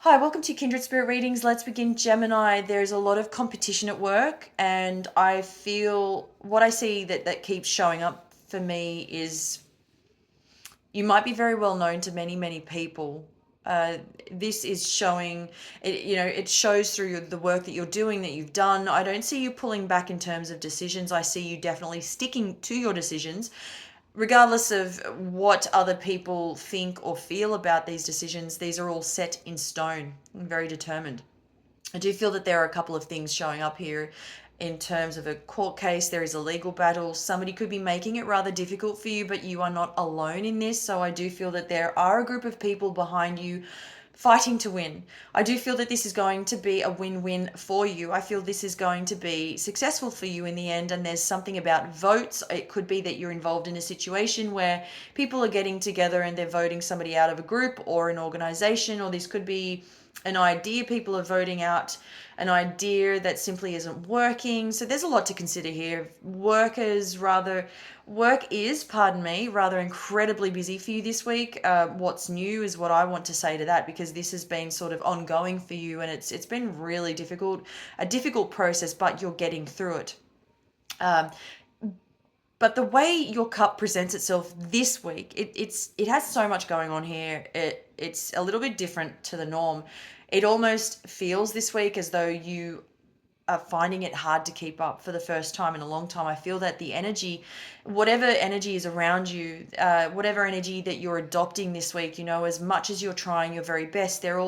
Hi, welcome to Kindred Spirit Readings. Let's begin, Gemini. There's a lot of competition at work, and I feel what I see that keeps showing up for me is you might be very well known to many people. This is showing it, it shows through the work that you're doing, that you've done. I don't see you pulling back in terms of decisions. I see you definitely sticking to your decisions regardless of what other people think or feel about these decisions. These are all set in stone and very determined. I do feel that there are a couple of things showing up here in terms of a court case. There is a legal battle. Somebody could be making it rather difficult for you, but you are not alone in this. So I do feel that there are a group of people behind you fighting to win. I do feel that this is going to be a win-win for you. I feel this is going to be successful for you in the end, and there's something about votes. It could be that you're involved in a situation where people are getting together and they're voting somebody out of a group or an organization, or this could be an idea people are voting out, an idea that simply isn't working. So there's a lot to consider here. Work is rather incredibly busy for you this week. What's new is what I want to say to that, because this has been sort of ongoing for you, and it's been really difficult, a difficult process, but you're getting through it. But the way your cup presents itself this week, it has so much going on here. It's a little bit different to the norm. It almost feels this week as though you are finding it hard to keep up for the first time in a long time. I feel that the energy, whatever energy is around you, whatever energy that you're adopting this week, as much as you're trying your very best, there are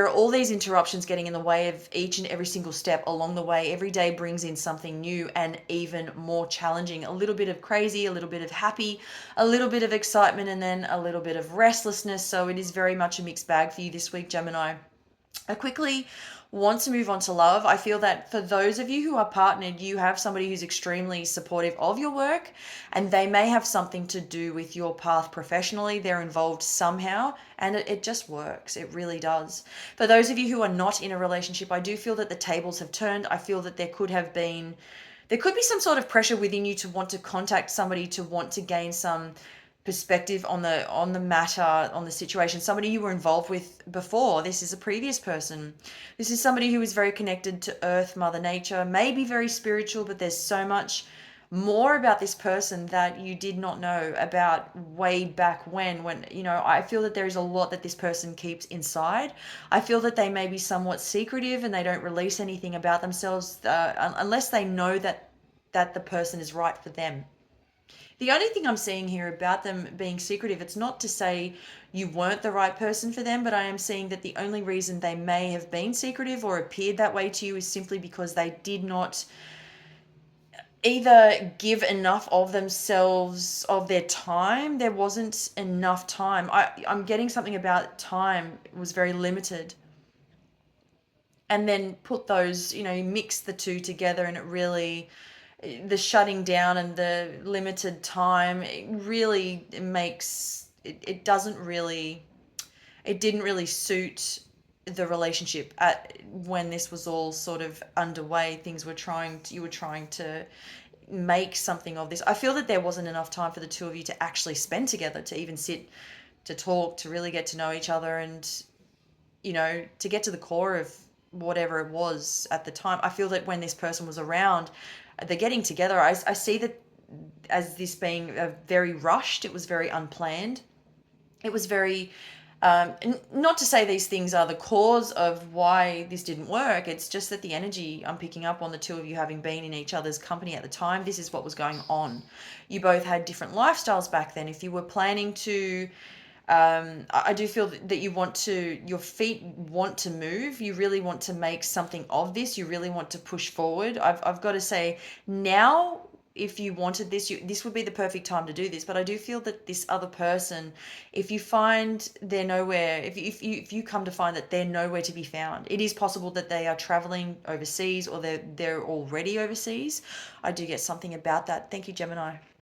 all these interruptions getting in the way of each and every single step along the way. Every day brings in something new and even more challenging. A little bit of crazy, a little bit of happy, a little bit of excitement, and then a little bit of restlessness. So it is very much a mixed bag for you this week, Gemini. I quickly want to move on to love. I feel that for those of you who are partnered, you have somebody who's extremely supportive of your work, and they may have something to do with your path professionally. They're involved somehow, and it just works. It really does. For those of you who are not in a relationship, I do feel that the tables have turned. I feel that there could be some sort of pressure within you to want to contact somebody, to want to gain some perspective on the matter, on the situation. Somebody you were involved with before. This is a previous person. This is somebody who is very connected to earth, mother nature, maybe very spiritual, but there's so much more about this person that you did not know about way back when I feel that there is a lot that this person keeps inside. I feel that they may be somewhat secretive and they don't release anything about themselves unless they know that the person is right for them. The only thing I'm seeing here about them being secretive, it's not to say you weren't the right person for them, but I am seeing that the only reason they may have been secretive or appeared that way to you is simply because they did not either give enough of themselves, of their time. There wasn't enough time. I'm getting something about time. It was very limited. And then put those, mix the two together, and it really, the shutting down and the limited time, it really makes it doesn't really, it didn't really suit the relationship at when this was all sort of underway. You were trying to make something of this. I feel that there wasn't enough time for the two of you to actually spend together, to even sit, to talk, to really get to know each other, and to get to the core of whatever it was at the time. I feel that when this person was around, they're getting together. I see that as this being very rushed. It was very unplanned. It was very, not to say these things are the cause of why this didn't work. It's just that the energy I'm picking up on the two of you having been in each other's company at the time, this is what was going on. You both had different lifestyles back then. If you were planning to, I do feel that your feet want to move. You really want to make something of this. You really want to push forward. I've got to say now, if you wanted this, this would be the perfect time to do this. But I do feel that this other person, if you find they're nowhere, if you come to find that they're nowhere to be found, it is possible that they are traveling overseas, or they're already overseas. I do get something about that. Thank you, Gemini.